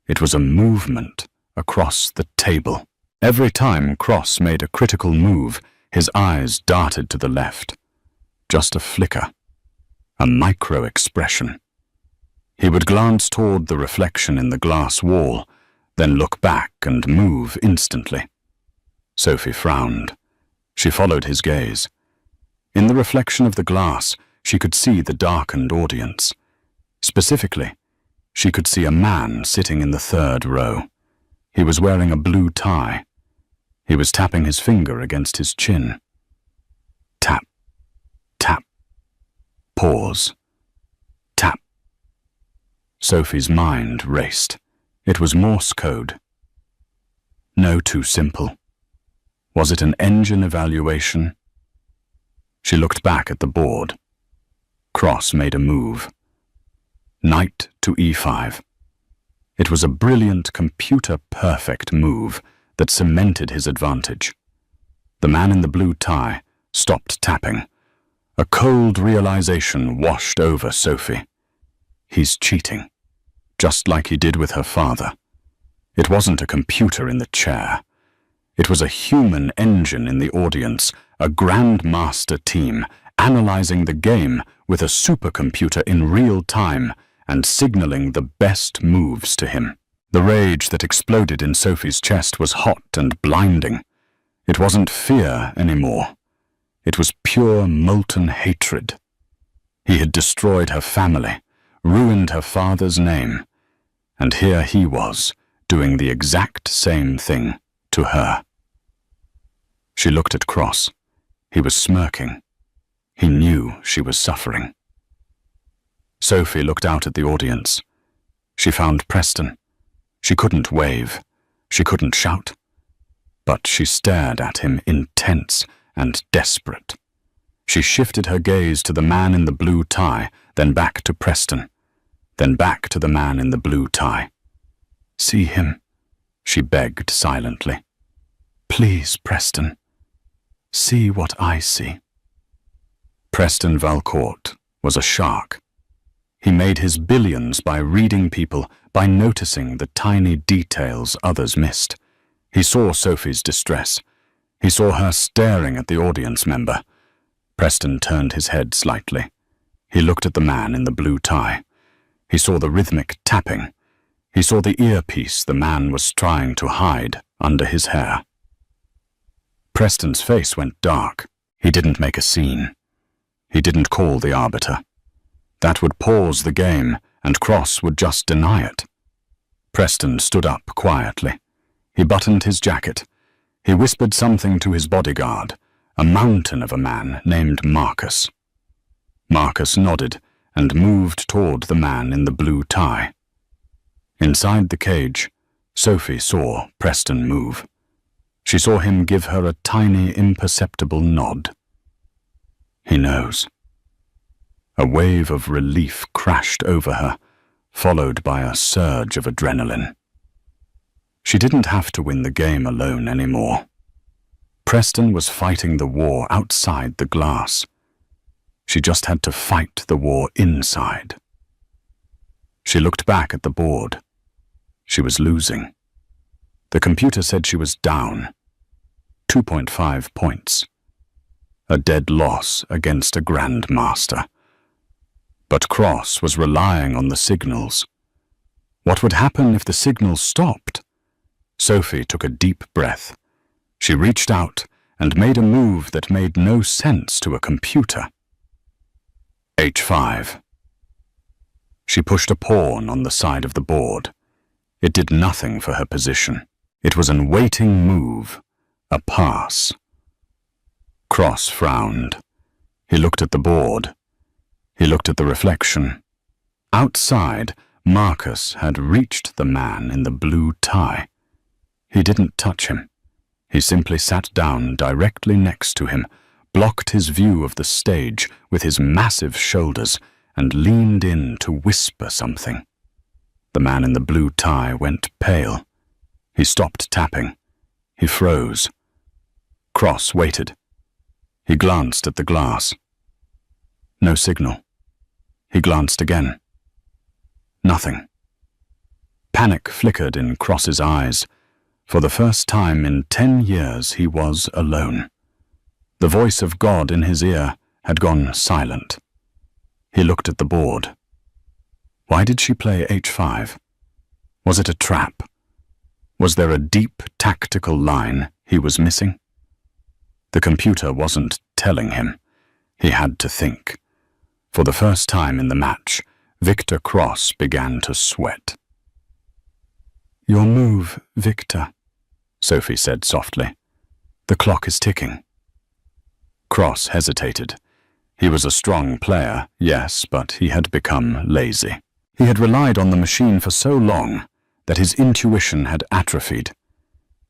A: It was a movement across the table. Every time Cross made a critical move, his eyes darted to the left. Just a flicker, a micro-expression. He would glance toward the reflection in the glass wall, then look back and move instantly. Sophie frowned. She followed his gaze. In the reflection of the glass, she could see the darkened audience. Specifically, she could see a man sitting in the third row. He was wearing a blue tie. He was tapping his finger against his chin. Tap, tap, pause, tap. Sophie's mind raced. It was Morse code. No too simple. Was it an engine evaluation? She looked back at the board. Cross made a move. Knight to e5. It was a brilliant, computer-perfect move that cemented his advantage. The man in the blue tie stopped tapping. A cold realization washed over Sophie. He's cheating, just like he did with her father. It wasn't a computer in the chair. It was a human engine in the audience, a grandmaster team, analyzing the game with a supercomputer in real time and signaling the best moves to him. The rage that exploded in Sophie's chest was hot and blinding. It wasn't fear anymore. It was pure molten hatred. He had destroyed her family, ruined her father's name, and here he was, doing the exact same thing to her. She looked at Cross. He was smirking. He knew she was suffering. Sophie looked out at the audience. She found Preston. She couldn't wave. She couldn't shout. But she stared at him, intense and desperate. She shifted her gaze to the man in the blue tie, then back to Preston, then back to the man in the blue tie. "See him," she begged silently. "Please, Preston. See what I see." Preston Valcourt was a shark. He made his billions by reading people, by noticing the tiny details others missed. He saw Sophie's distress. He saw her staring at the audience member. Preston turned his head slightly. He looked at the man in the blue tie. He saw the rhythmic tapping. He saw the earpiece the man was trying to hide under his hair. Preston's face went dark. He didn't make a scene. He didn't call the arbiter. That would pause the game, and Cross would just deny it. Preston stood up quietly. He buttoned his jacket. He whispered something to his bodyguard, a mountain of a man named Marcus. Marcus nodded and moved toward the man in the blue tie. Inside the cage, Sophie saw Preston move. She saw him give her a tiny, imperceptible nod. He knows. A wave of relief crashed over her, followed by a surge of adrenaline. She didn't have to win the game alone anymore. Preston was fighting the war outside the glass. She just had to fight the war inside. She looked back at the board. She was losing. The computer said she was down. 2.5 points. A dead loss against a grandmaster. But Cross was relying on the signals. What would happen if the signals stopped? Sophie took a deep breath. She reached out and made a move that made no sense to a computer. H5. She pushed a pawn on the side of the board. It did nothing for her position. It was an waiting move, a pass. Cross frowned. He looked at the board. He looked at the reflection. Outside, Marcus had reached the man in the blue tie. He didn't touch him. He simply sat down directly next to him, blocked his view of the stage with his massive shoulders, and leaned in to whisper something. The man in the blue tie went pale. He stopped tapping. He froze. Cross waited. He glanced at the glass. No signal. He glanced again. Nothing. Panic flickered in Cross's eyes. For the first time in 10 years he was alone. The voice of God in his ear had gone silent. He looked at the board. Why did she play h5? Was it a trap? Was there a deep tactical line he was missing? The computer wasn't telling him. He had to think. For the first time in the match, Victor Cross began to sweat. "Your move, Victor," Sophie said softly. "The clock is ticking." Cross hesitated. He was a strong player, yes, but he had become lazy. He had relied on the machine for so long that his intuition had atrophied.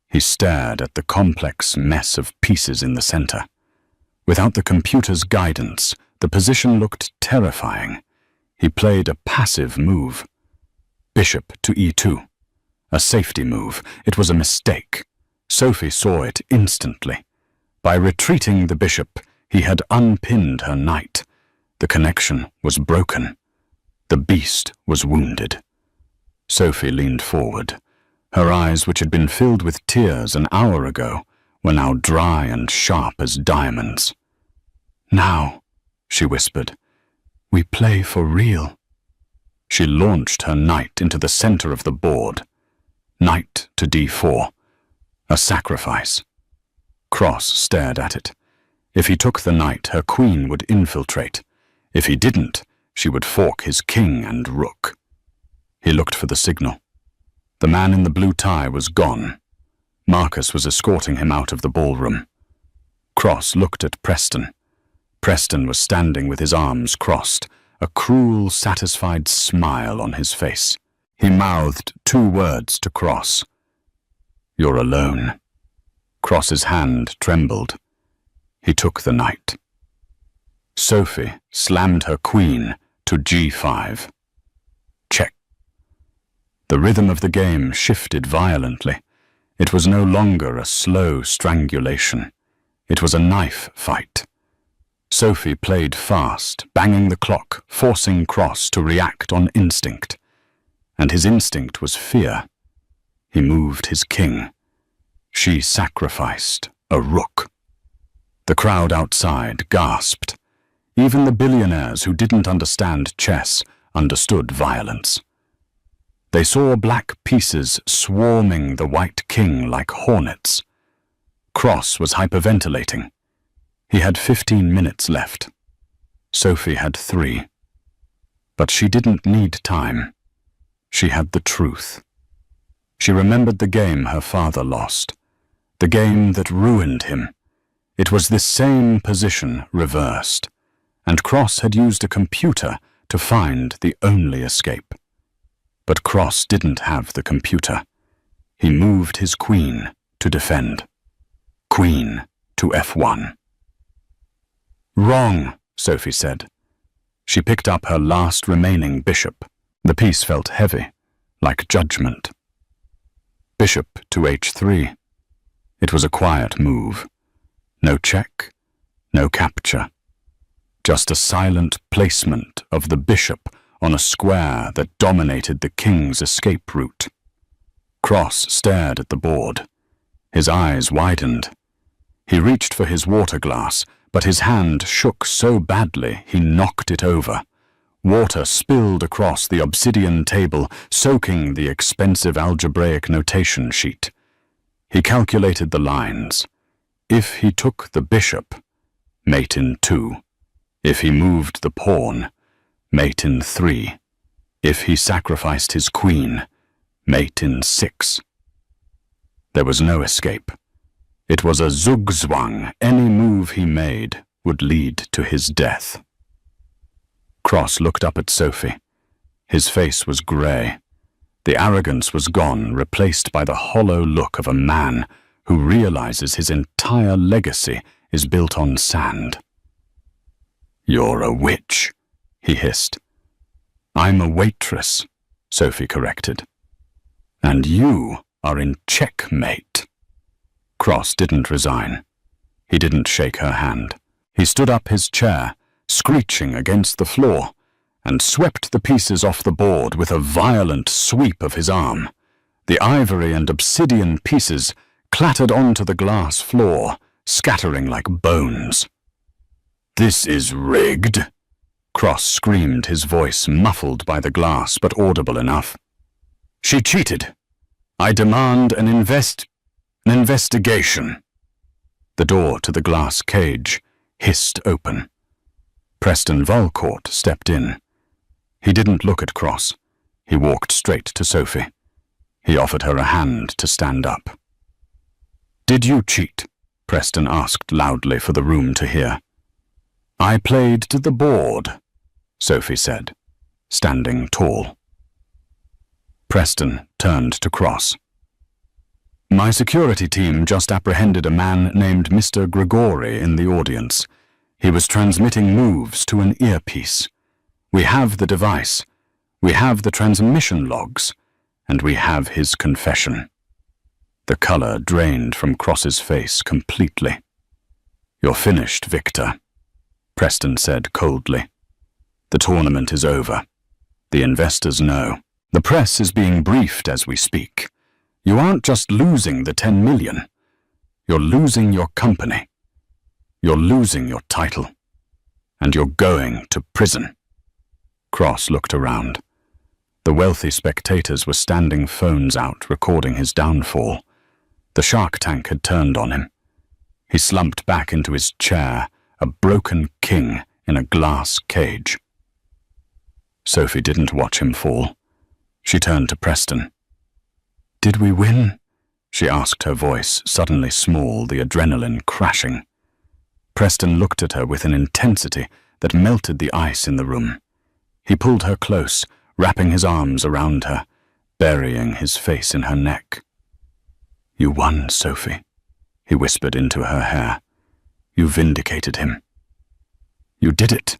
A: He stared at the complex mess of pieces in the center. Without the computer's guidance, the position looked terrifying. He played a passive move. Bishop to e2. A safety move. It was a mistake. Sophie saw it instantly. By retreating the bishop, he had unpinned her knight. The connection was broken. The beast was wounded. Sophie leaned forward. Her eyes, which had been filled with tears an hour ago, were now dry and sharp as diamonds. "Now," she whispered, "we play for real." She launched her knight into the center of the board. Knight to d4. A sacrifice. Cross stared at it. If he took the knight, her queen would infiltrate. If he didn't, she would fork his king and rook. He looked for the signal. The man in the blue tie was gone. Marcus was escorting him out of the ballroom. Cross looked at Preston. Preston was standing with his arms crossed, a cruel, satisfied smile on his face. He mouthed 2 words to Cross. "You're alone." Cross's hand trembled. He took the knight. Sophie slammed her queen to g5. Check. The rhythm of the game shifted violently. It was no longer a slow strangulation. It was a knife fight. Sophie played fast, banging the clock, forcing Cross to react on instinct. And his instinct was fear. He moved his king. She sacrificed a rook. The crowd outside gasped. Even the billionaires who didn't understand chess understood violence. They saw black pieces swarming the white king like hornets. Cross was hyperventilating. He had 15 minutes left. Sophie had 3. But she didn't need time. She had the truth. She remembered the game her father lost, the game that ruined him. It was this same position reversed, and Cross had used a computer to find the only escape. But Cross didn't have the computer. He moved his queen to defend. Queen to f1. "Wrong," Sophie said. She picked up her last remaining bishop. The piece felt heavy, like judgment. Bishop to h3. It was a quiet move. No check, no capture. Just a silent placement of the bishop on a square that dominated the king's escape route. Cross stared at the board. His eyes widened. He reached for his water glass, but his hand shook so badly he knocked it over. Water spilled across the obsidian table, soaking the expensive algebraic notation sheet. He calculated the lines. If he took the bishop, mate in 2. If he moved the pawn, mate in 3. If he sacrificed his queen, mate in 6. There was no escape. It was a zugzwang. Any move he made would lead to his death. Cross looked up at Sophie. His face was grey. The arrogance was gone, replaced by the hollow look of a man who realizes his entire legacy is built on sand. "You're a witch," he hissed. "I'm a waitress," Sophie corrected. "And you are in checkmate." Cross didn't resign. He didn't shake her hand. He stood up his chair, screeching against the floor, and swept the pieces off the board with a violent sweep of his arm. The ivory and obsidian pieces clattered onto the glass floor, scattering like bones. "This is rigged," Cross screamed, his voice muffled by the glass but audible enough. "She cheated. I demand an investigation." The door to the glass cage hissed open. Preston Valcourt stepped in. He didn't look at Cross. He walked straight to Sophie. He offered her a hand to stand up. "Did you cheat?" Preston asked loudly for the room to hear. "I played to the board," Sophie said, standing tall. Preston turned to Cross. "My security team just apprehended a man named Mr. Grigori in the audience. He was transmitting moves to an earpiece. We have the device, we have the transmission logs, and we have his confession." The color drained from Cross's face completely. "You're finished, Victor," Preston said coldly. "The tournament is over. The investors know. The press is being briefed as we speak. You aren't just losing the 10 million. You're losing your company. You're losing your title. And you're going to prison." Cross looked around. The wealthy spectators were standing phones out, recording his downfall. The Shark Tank had turned on him. He slumped back into his chair, a broken king in a glass cage. Sophie didn't watch him fall. She turned to Preston. "Did we win?" she asked, her voice suddenly small, the adrenaline crashing. Preston looked at her with an intensity that melted the ice in the room. He pulled her close, wrapping his arms around her, burying his face in her neck. "You won, Sophie," he whispered into her hair. "You vindicated him. You did it."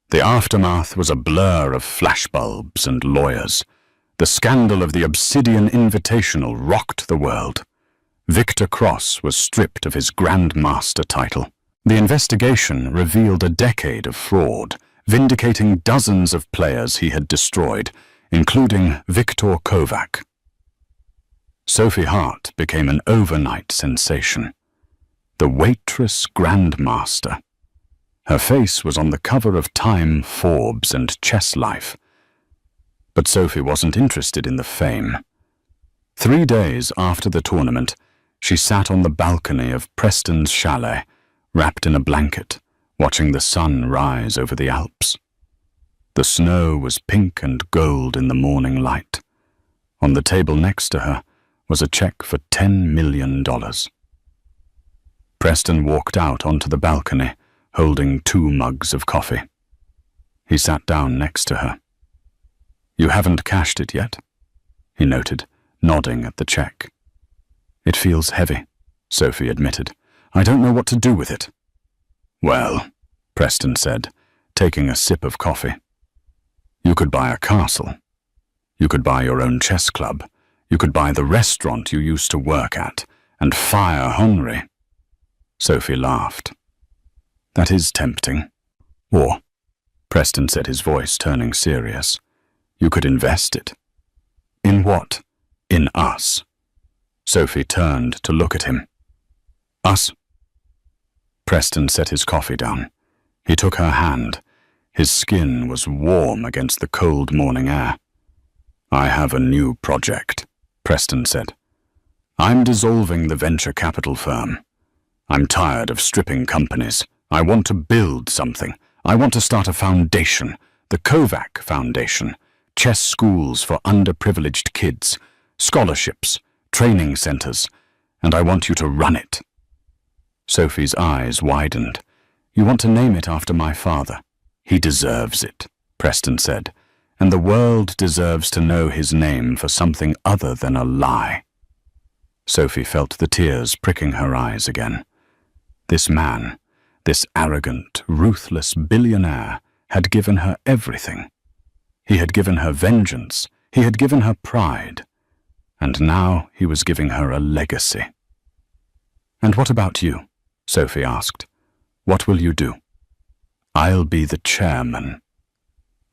A: The aftermath was a blur of flashbulbs and lawyers. The scandal of the Obsidian Invitational rocked the world. Victor Cross was stripped of his Grandmaster title. The investigation revealed a decade of fraud, vindicating dozens of players he had destroyed, including Viktor Kovac. Sophie Hart became an overnight sensation. The waitress Grandmaster. Her face was on the cover of Time, Forbes, and Chess Life. But Sophie wasn't interested in the fame. 3 days after the tournament, she sat on the balcony of Preston's chalet, wrapped in a blanket, watching the sun rise over the Alps. The snow was pink and gold in the morning light. On the table next to her was a check for $10 million. Preston walked out onto the balcony, holding 2 mugs of coffee. He sat down next to her. "You haven't cashed it yet?" he noted, nodding at the check. "It feels heavy," Sophie admitted. "I don't know what to do with it." "Well," Preston said, taking a sip of coffee. "You could buy a castle. You could buy your own chess club. You could buy the restaurant you used to work at and fire Henri." Sophie laughed. "That is tempting." "Or," Preston said, his voice turning serious, "you could invest it." "In what?" "In us." Sophie turned to look at him. "Us?" Preston set his coffee down. He took her hand. His skin was warm against the cold morning air. "I have a new project," Preston said. "I'm dissolving the venture capital firm. I'm tired of stripping companies. I want to build something. I want to start a foundation, the Kovac Foundation, chess schools for underprivileged kids, scholarships, training centers, and I want you to run it." Sophie's eyes widened. "You want to name it after my father?" "He deserves it," Preston said, "and the world deserves to know his name for something other than a lie." Sophie felt the tears pricking her eyes again. This man, this arrogant, ruthless billionaire, had given her everything. He had given her vengeance, he had given her pride, and now he was giving her a legacy. "And what about you?" Sophie asked. "What will you do?" "I'll be the chairman."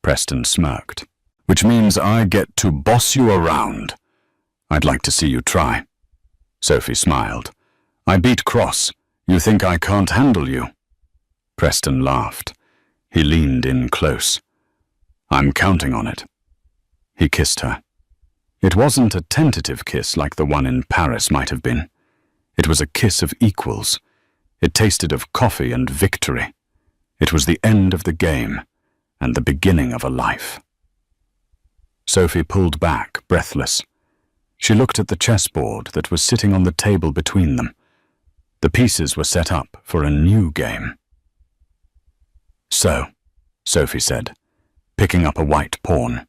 A: Preston smirked. "Which means I get to boss you around. I'd like to see you try." Sophie smiled. "I beat Cross. You think I can't handle you?" Preston laughed. He leaned in close. "I'm counting on it." He kissed her. It wasn't a tentative kiss like the one in Paris might have been. It was a kiss of equals. It tasted of coffee and victory. It was the end of the game and the beginning of a life. Sophie pulled back, breathless. She looked at the chessboard that was sitting on the table between them. The pieces were set up for a new game. "So," Sophie said, picking up a white pawn.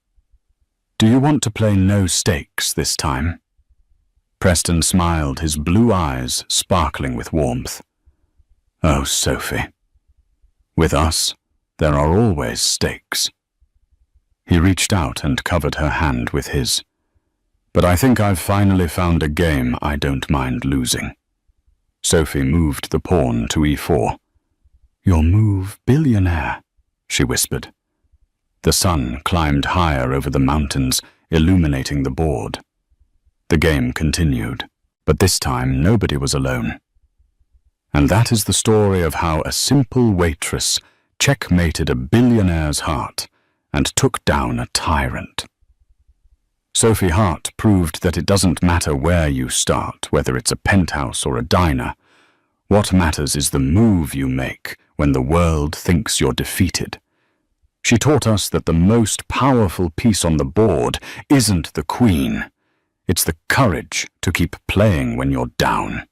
A: "Do you want to play no stakes this time?" Preston smiled, his blue eyes sparkling with warmth. "Oh, Sophie. With us, there are always stakes." He reached out and covered her hand with his. "But I think I've finally found a game I don't mind losing." Sophie moved the pawn to e4. "Your move, Billionaire," she whispered. The sun climbed higher over the mountains, illuminating the board. The game continued, but this time nobody was alone. And that is the story of how a simple waitress checkmated a billionaire's heart and took down a tyrant. Sophie Hart proved that it doesn't matter where you start, whether it's a penthouse or a diner. What matters is the move you make when the world thinks you're defeated. She taught us that the most powerful piece on the board isn't the queen. It's the courage to keep playing when you're down.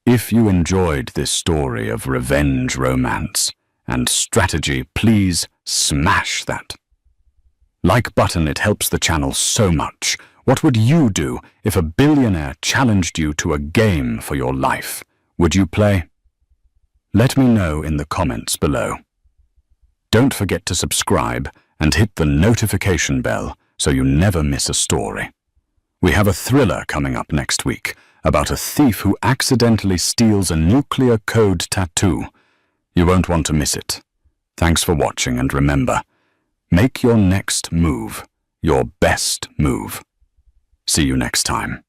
A: If you enjoyed this story of revenge romance and strategy, please smash that like button. It helps the channel so much. What would you do if a billionaire challenged you to a game for your life? Would you play? Let me know in the comments below. Don't forget to subscribe and hit the notification bell so you never miss a story. We have a thriller coming up next week about a thief who accidentally steals a nuclear code tattoo. You won't want to miss it. Thanks for watching, and remember, make your next move your best move. See you next time.